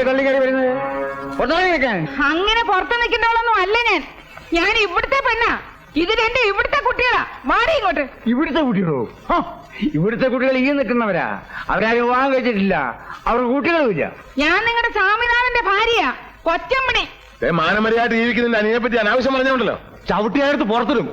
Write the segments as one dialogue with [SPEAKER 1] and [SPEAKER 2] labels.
[SPEAKER 1] തള്ളിക്കറി വരുന്നത്?
[SPEAKER 2] അങ്ങനെ പുറത്ത് നിൽക്കുന്നവളൊന്നും അല്ല ഞാൻ ഇവിടുത്തെ പെണ്ണാ. ഇത് എന്റെ ഇവിടുത്തെ കുട്ടികളാ. മാറി ഇങ്ങോട്ട്.
[SPEAKER 1] ഇവിടുത്തെ കുട്ടികളോ? ഇവിടുത്തെ കുട്ടികൾ ഈ നിൽക്കുന്നവരാ. അവരാരും വിവാഹം കഴിച്ചിട്ടില്ല. അവർക്ക് കുട്ടികളുമില്ല.
[SPEAKER 2] ഞാൻ നിങ്ങളുടെ സ്വാമിനാഥന്റെ ഭാര്യയാ, കൊച്ചമ്മണി.
[SPEAKER 3] മാനമര്യാദ ജീവിക്കുന്നതിന്റെ അനിയെ പറ്റി അനാവശ്യം പറഞ്ഞോണ്ടല്ലോ.
[SPEAKER 1] ചവിട്ടിയടുത്ത് പുറത്തിടും.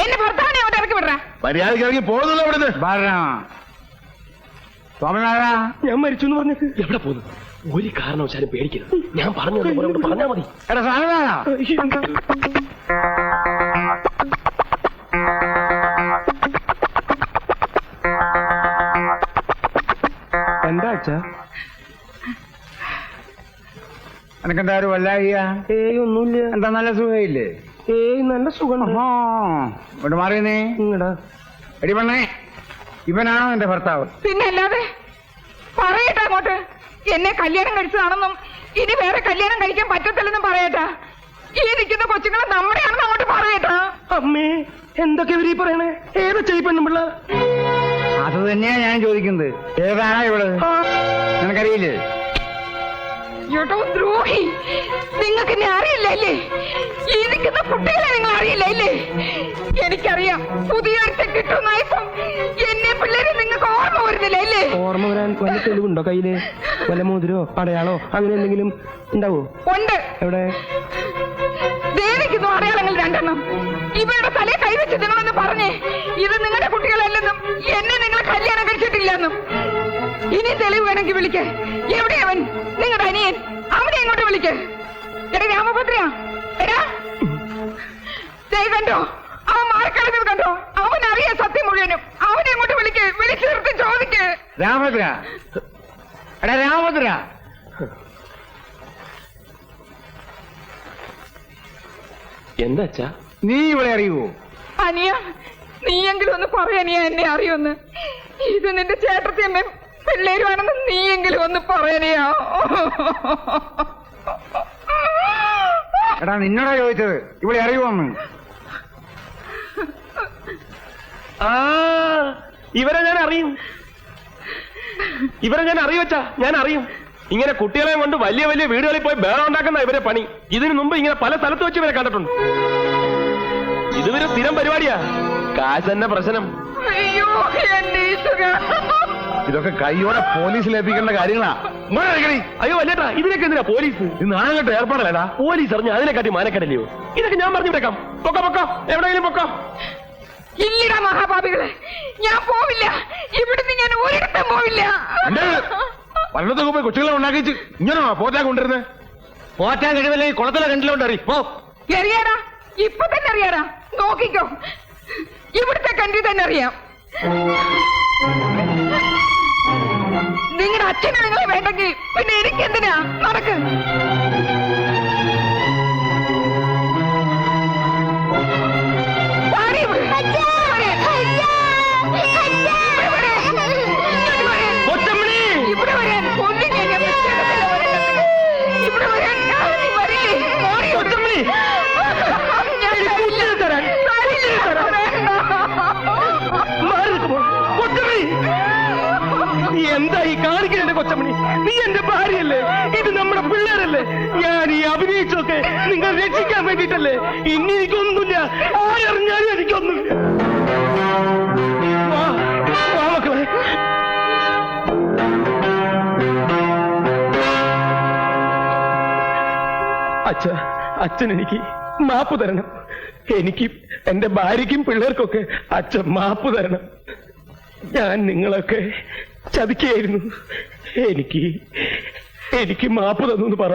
[SPEAKER 2] എന്റെ ഭർത്താവിനെ അവിടെ ഇറക്കി വിടറ.
[SPEAKER 3] മര്യാദയ്ക്ക് ഇറങ്ങി പോകുന്നല്ലോ അവിടുന്ന്.
[SPEAKER 1] സ്വാമിനാഥ,
[SPEAKER 4] ഞാൻ മരിച്ചു എന്ന് പറഞ്ഞിട്ട് എവിടെ പോകുന്നു? ഒരു കാരണവശാലും പേടിക്കരുത്. ഞാൻ പറഞ്ഞു പറഞ്ഞാ മതി.
[SPEAKER 1] എടാ സ്വാമിനാഥ,
[SPEAKER 4] എന്താ അച്ഛാ?
[SPEAKER 1] എനക്കെന്താ ഒരു വല്ലായിക?
[SPEAKER 4] ഏയ് ഒന്നുമില്ല.
[SPEAKER 1] എന്താ നല്ല സുഖയില്ലേ?
[SPEAKER 4] ഏയ് നല്ല സുഖം.
[SPEAKER 1] ഇവിടെ മാറിയെന്നേ.
[SPEAKER 4] ഇങ്ങടാ
[SPEAKER 1] എടി പെണ്ണേ, ഇവനാണോ എന്റെ ഭർത്താവ്?
[SPEAKER 2] പിന്നെ അല്ലാതെ. പറയട്ടെ അങ്ങോട്ട്. എന്നെ കല്യാണം കഴിച്ചതാണെന്നും ഇനി വേറെ കല്യാണം കഴിക്കാൻ പറ്റത്തില്ലെന്നും പറയട്ടാ. ഈ നിൽക്കുന്ന കൊച്ചുങ്ങളെ നമ്മുടെയാണെന്ന് അങ്ങോട്ട് പറയട്ടാ.
[SPEAKER 4] അമ്മേ, എന്തൊക്കെ ഇവരീ പറയണേ? ഏതാ ചെയ്യപ്പെണ്ണുമ്പിള്ള?
[SPEAKER 1] അത് തന്നെയാ ഞാൻ ചോദിക്കുന്നത്. ഏതാണോ ഇവള്? നിനക്കറിയില്ലേ?
[SPEAKER 2] ഏട്ടോ ദ്രോഹി, നിങ്ങൾക്ക് എന്നെ അറിയില്ലല്ലേ? ഈ നിൽക്കുന്ന കുട്ടികളെ നിങ്ങൾ അറിയില്ലല്ലേ? എനിക്കറിയാം. പുതിയൊരുത്തെ കിട്ടുന്നായപ്പം എന്നെ പിള്ളേരെ നിങ്ങൾക്ക് ഓർമ്മ വരുന്നില്ല അല്ലേ?
[SPEAKER 4] ഓർമ്മ വരാൻ വല്ല തെളിവുണ്ടോ കയ്യില്? വല്ല മോതിരോ അടയാളോ അങ്ങനെ എന്തെങ്കിലും ഉണ്ടാവോ?
[SPEAKER 2] ഉണ്ട്.
[SPEAKER 4] എവിടെ?
[SPEAKER 2] ദേവിക്കുന്നു അടയാളങ്ങൾ രണ്ടെണ്ണം. ഇവരുടെ തലയെ കൈവച്ച് നിങ്ങളൊന്ന് പറഞ്ഞേ ഇത് നിങ്ങളുടെ കുട്ടികളല്ലെന്നും എന്നെ നിങ്ങൾ കല്യാണം കഴിച്ചിട്ടില്ലെന്നും. ഇനി തെളിവ് വേണമെങ്കിൽ വിളിക്ക്. എവിടെയവൻ? നിങ്ങളുടെ അനിയൻ. അവനെ എങ്ങോട്ട് വിളിക്ക്. എടാ രാമഭദ്ര, എടാ കണ്ടോ അവൻ മാറിക്കളഞ്ഞത് കണ്ടോ? അവനറിയാ സത്യം മുഴുവനും. അവനെ എങ്ങോട്ട് വിളിക്ക്. വിളിച്ചു നിർത്തി ചോദിക്ക്.
[SPEAKER 1] രാമഭദ്ര, എടാ രാമഭദ്ര.
[SPEAKER 4] എന്താ അച്ഛാ?
[SPEAKER 1] നീ ഇവിടെ അറിയുവോ?
[SPEAKER 2] അനിയ, നീയെങ്കിലും ഒന്ന് പറയാനിയ എന്നെ അറിയുമെന്ന്. ഇത് നിന്റെ ചേട്ടത്തിയമ്മയും പിള്ളേരുമാണെന്ന് നീയെങ്കിലും ഒന്ന് പറയാനിയാ.
[SPEAKER 1] എടാ നിന്നോടാ ചോദിച്ചത് ഇവിടെ അറിയുവോന്ന്.
[SPEAKER 4] ഇവരെ ഞാൻ അറിയും. അച്ഛാ, ഞാൻ അറിയും. ഇങ്ങനെ കുട്ടികളെ കൊണ്ട് വലിയ വലിയ വീടുകളിൽ പോയി ബേളം ഉണ്ടാക്കുന്ന ഇവരെ പണി. ഇതിനു മുമ്പ് ഇങ്ങനെ പല സ്ഥലത്ത് വെച്ച് ഇവരെ കണ്ടിട്ടുണ്ട്. ഇതുവരെ സ്ഥിരം പരിപാടിയാ. കാശ് തന്നെ പ്രശ്നം.
[SPEAKER 2] അയ്യോ എന്റെ ഈശ്വരാ.
[SPEAKER 3] ഇതൊക്കെ കൈയോടെ പോലീസിൽ ഏൽപ്പിക്കേണ്ട കാര്യങ്ങളാ.
[SPEAKER 4] അയ്യോ അല്ലേട്ടാ, ഇതിനൊക്കെ എന്തിനാ പോലീസ്?
[SPEAKER 3] ഇത് നാളെ ഏർപ്പാടല്ലേടാ.
[SPEAKER 4] പോലീസ് അറിഞ്ഞ അതിനെക്കാട്ടി മാനക്കടല്ലയോ? ഇതൊക്കെ ഞാൻ പറഞ്ഞു വിട്ടേക്കാം. പൊക്കോ, എവിടെയെങ്കിലും പൊക്കോ.
[SPEAKER 2] ഇല്ലടാ മഹാപാപികളെ, ഞാൻ പോവില്ല. ഇവിടുന്ന് ഞാൻ ഒരിടത്തും പോവില്ല.
[SPEAKER 3] പലയിടത്തൊക്കെ പോയി കൊച്ചുകളെ ഉണ്ടാക്കിച്ച് ഇങ്ങനെയാണോ പോറ്റാൻ കൊണ്ടിരുന്നത്?
[SPEAKER 1] പോറ്റാൻ കഴിവില്ലേ? കുളത്തിലെ കണ്ടിലോണ്ടറി പോ.
[SPEAKER 2] അറിയാടാ, ഇപ്പൊ തന്നെ അറിയാടാ. നോക്കിക്കോ, ഇവിടുത്തെ കണ്ടി തന്നെ അറിയാം. നിങ്ങളുടെ അച്ഛനെ നിങ്ങളെ വേണ്ടെങ്കിൽ പിന്നെ എനിക്കെന്തിനാ? നടക്ക്.
[SPEAKER 4] എന്താ ഈ കാണിക്കണ കൊച്ചമണി? നീ എന്റെ ഭാര്യയല്ലേ? ഇത് നമ്മുടെ പിള്ളേരല്ലേ? ഞാൻ ഈ അഭിനയിച്ചൊക്കെ നിങ്ങൾ രക്ഷിക്കാൻ വേണ്ടിട്ടല്ലേ? ഇനി എനിക്കൊന്നുമില്ല. ആരറിഞ്ഞാലും എനിക്കൊന്നുമില്ല. മക്കളെ, അച്ഛൻ എനിക്ക് മാപ്പ് തരണം. എനിക്ക് എന്റെ ഭാര്യയ്ക്കും പിള്ളേർക്കൊക്കെ അച്ഛൻ മാപ്പ് തരണം. ഞാൻ നിങ്ങളൊക്കെ ചതിക്കായിരുന്നു. എനിക്ക് മാപ്പ് തന്നു പറ.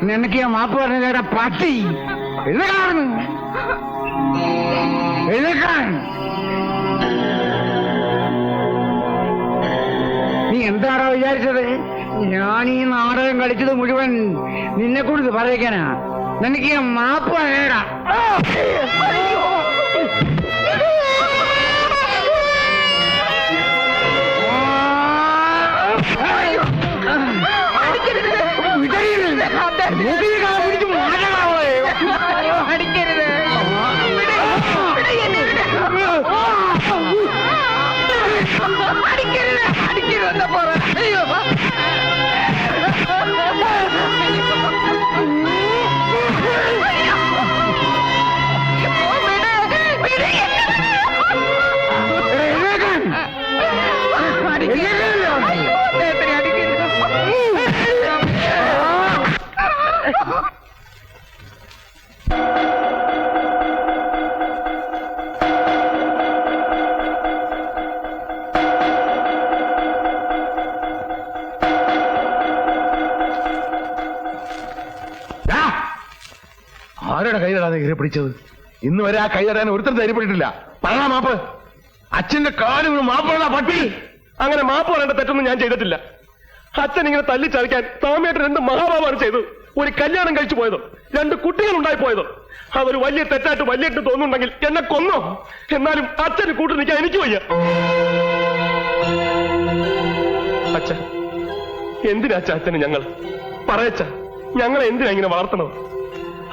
[SPEAKER 1] നിനക്ക് ഞാൻ മാപ്പ് പറഞ്ഞ പട്ടി എഴുന്നേക്കാൻ. നീ എന്താണോ വിചാരിച്ചത്? ഞാൻ ഈ നാടകം കളിച്ചത് മുഴുവൻ നിന്നെ കൂടി പറയിക്കാനാ. നിനക്ക് ഞാൻ മാപ്പ് നേടാ.
[SPEAKER 2] അടിക്കരുത്.
[SPEAKER 3] ആരുടെ കൈതടാതെ കയറി പിടിച്ചത്? ഇന്ന് വരെ ആ കൈതടാൻ ഒരുത്തരം ധൈര്യപ്പെട്ടിട്ടില്ല. പറയാ മാപ്പ്. അച്ഛന്റെ കാലും മാപ്പുള്ള പട്ടി.
[SPEAKER 4] അങ്ങനെ മാപ്പ് പറയേണ്ട തെറ്റൊന്നും ഞാൻ ചെയ്തിട്ടില്ല. അച്ഛൻ ഇങ്ങനെ തല്ലിച്ചതയ്ക്കാൻ സ്വാമിയായിട്ട് 2 മഹാഭാവമാണ് ചെയ്തത്. ഒരു കല്യാണം കഴിച്ചു പോയതോ, 2 കുട്ടികൾ ഉണ്ടായി പോയതോ, അതൊരു വലിയ തെറ്റായിട്ട് വലിയിട്ട് തോന്നുന്നുണ്ടെങ്കിൽ എന്നെ കൊന്നോ. എന്നാലും അച്ഛന് കൂട്ടു നിൽക്കാൻ എനിക്ക് വയ്യ. അച്ഛ, എന്തിനാ അച്ഛന് ഞങ്ങൾ പറയച്ച? ഞങ്ങളെ എന്തിനാ ഇങ്ങനെ വളർത്തണത്?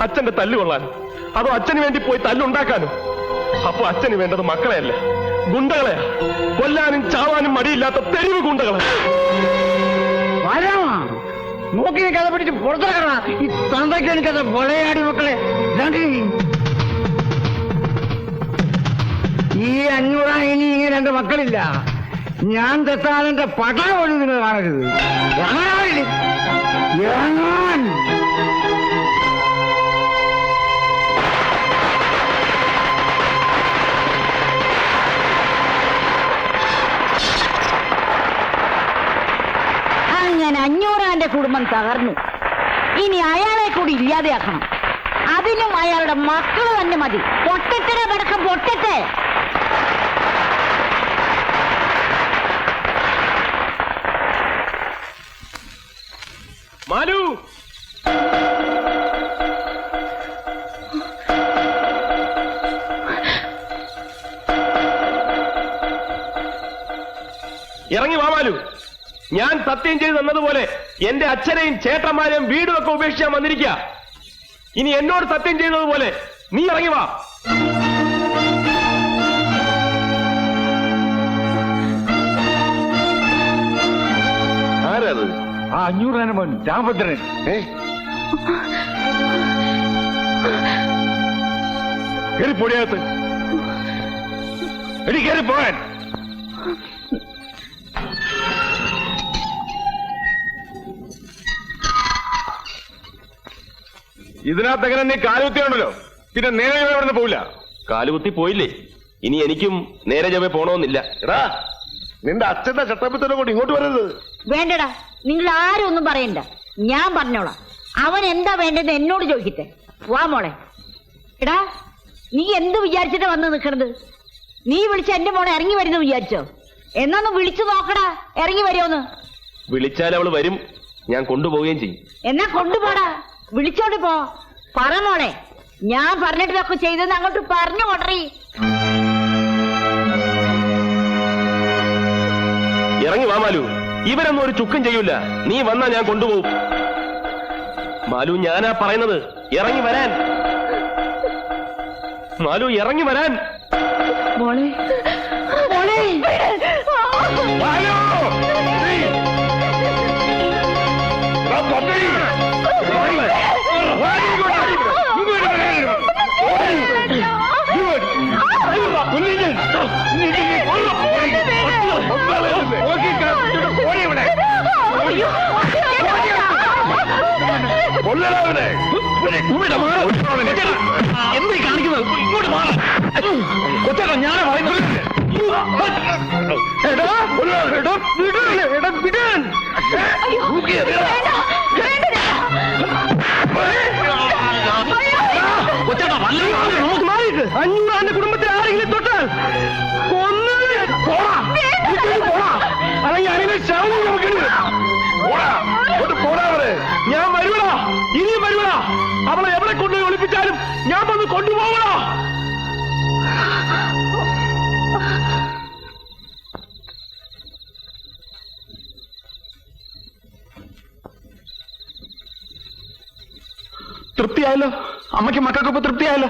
[SPEAKER 4] അച്ഛന്റെ തല്ല് കൊള്ളാനോ, അതോ അച്ഛന് വേണ്ടി പോയി തല്ലുണ്ടാക്കാനോ? അപ്പൊ അച്ഛന് വേണ്ടത് മക്കളെയല്ല, ഗുണ്ടകളെയാ. കൊല്ലാനും ചാവാനും മടിയില്ലാത്ത തെരുവ് ഗുണ്ടകളെ.
[SPEAKER 1] നോക്കി കഥ പിടിച്ച് പുറത്തിറക്കണ ഈ തന്തയ്ക്ക് എനിക്കത് കൊലയാടി മക്കളെ. ഈ 500 ഇനി ഇങ്ങനെ 2 മക്കളില്ല. ഞാൻ തെത്താനെന്റെ പടക പോലും നിങ്ങൾ കാണരുത്. ഇറങ്ങാൻ
[SPEAKER 5] അങ്ങനെ 500 കുടുംബം തകർന്നു. ഇനി അയാളെ കൂടി ഇല്ലാതെയാക്കണം. അതിനും അയാളുടെ മക്കള് തന്നെ മതി. പൊട്ടത്തെ പടക്കം പൊട്ടത്തെ.
[SPEAKER 4] മാലു, ഇറങ്ങി വാ മാലു. ഞാൻ സത്യം ചെയ്ത് തന്നതുപോലെ എന്റെ അച്ഛനെയും ചേട്ടന്മാരെയും വീടുമൊക്കെ ഉപേക്ഷിക്കാൻ വന്നിരിക്കുക. ഇനി എന്നോട് സത്യം ചെയ്തതുപോലെ നീ ഇറങ്ങി വാ.
[SPEAKER 3] ആരത്?
[SPEAKER 1] ആ 500 മോൻ രാമഭദ്രൻ.
[SPEAKER 3] കയറി പൊടിയകത്ത്. എടി കയറി പോകാൻ. ഇതിനകത്ത് എങ്ങനെ നീ കാലുകുത്തിയുണ്ടല്ലോ, പിന്നെ നേരെ ഇവിടെ പോവില്ല.
[SPEAKER 4] കാലുകുത്തി പോയില്ലേ, ഇനി എനിക്കും നേരെ ചൊവ്വേ പോണമെന്നില്ല.
[SPEAKER 3] എടാ, നിന്റെ അച്ഛന്റെ ചട്ടപ്പത്തിനെ കൊണ്ട് ഇങ്ങോട്ട് വരരുത്.
[SPEAKER 5] വേണ്ടടാ, നിങ്ങൾ ആരും ഒന്നും പറയണ്ട. ഞാൻ പറഞ്ഞോളാം. അവൻ എന്താ വേണ്ടത് എന്നോട് ചോദിക്കട്ടെ. വാ മോളെ. എടാ, നീ എന്ത് വിചാരിച്ചിട്ടാ വന്ന് നിൽക്കണത്? നീ വിളിച്ച എന്റെ മോളെ ഇറങ്ങി വരുന്നു വിചാരിച്ചോ? എന്നൊന്ന് വിളിച്ചു നോക്കടാ, ഇറങ്ങി വരുമോന്ന്.
[SPEAKER 4] വിളിച്ചാൽ അവള് വരും, ഞാൻ കൊണ്ടുപോവുകയും ചെയ്യും.
[SPEAKER 5] എന്നാ കൊണ്ടുപോടാ, വിളിച്ചോണ്ട് പോ. പറ മോളെ, ഞാൻ പറഞ്ഞിട്ടൊക്കെ ചെയ്തെന്ന് അങ്ങോട്ട് പറഞ്ഞു കൊടറി.
[SPEAKER 4] ഇറങ്ങി വാ മാലു. ഇവരൊന്നും ഒരു ചുക്കും ചെയ്യൂല. നീ വന്നാ ഞാൻ കൊണ്ടുപോകും. മാലു, ഞാനാ പറയുന്നത്, ഇറങ്ങി വരാൻ. മാലു, ഇറങ്ങി വരാൻ.
[SPEAKER 5] മോളെ, മോളെ.
[SPEAKER 3] മാലു!
[SPEAKER 4] എന്താ കാണിക്കുന്നത്? ഇങ്ങോട്ട് മാറാം.
[SPEAKER 3] കൊച്ചേട്ടാ, ഞാനാ പറയുന്നത്.
[SPEAKER 4] കൊച്ചേട്ടാ, അഞ്ഞൂറാന്റെ കുടുംബത്തിൽ ആരെങ്കിലും തൊട്ടാൽ പോടാ, അല്ലെങ്കിൽ അതിനെ ശവം നമുക്കുണ്ട്. ഞാൻ വരുവടാ, ഇനിയും വരുവടാ. അവളെ എവിടെ കൊണ്ടുപോയി ഒളിപ്പിച്ചാലും ഞാൻ വന്ന് കൊണ്ടുപോകണോ? തൃപ്തിയായല്ലോ? അമ്മയ്ക്ക് മക്കൾക്കൊപ്പം തൃപ്തിയായല്ലോ?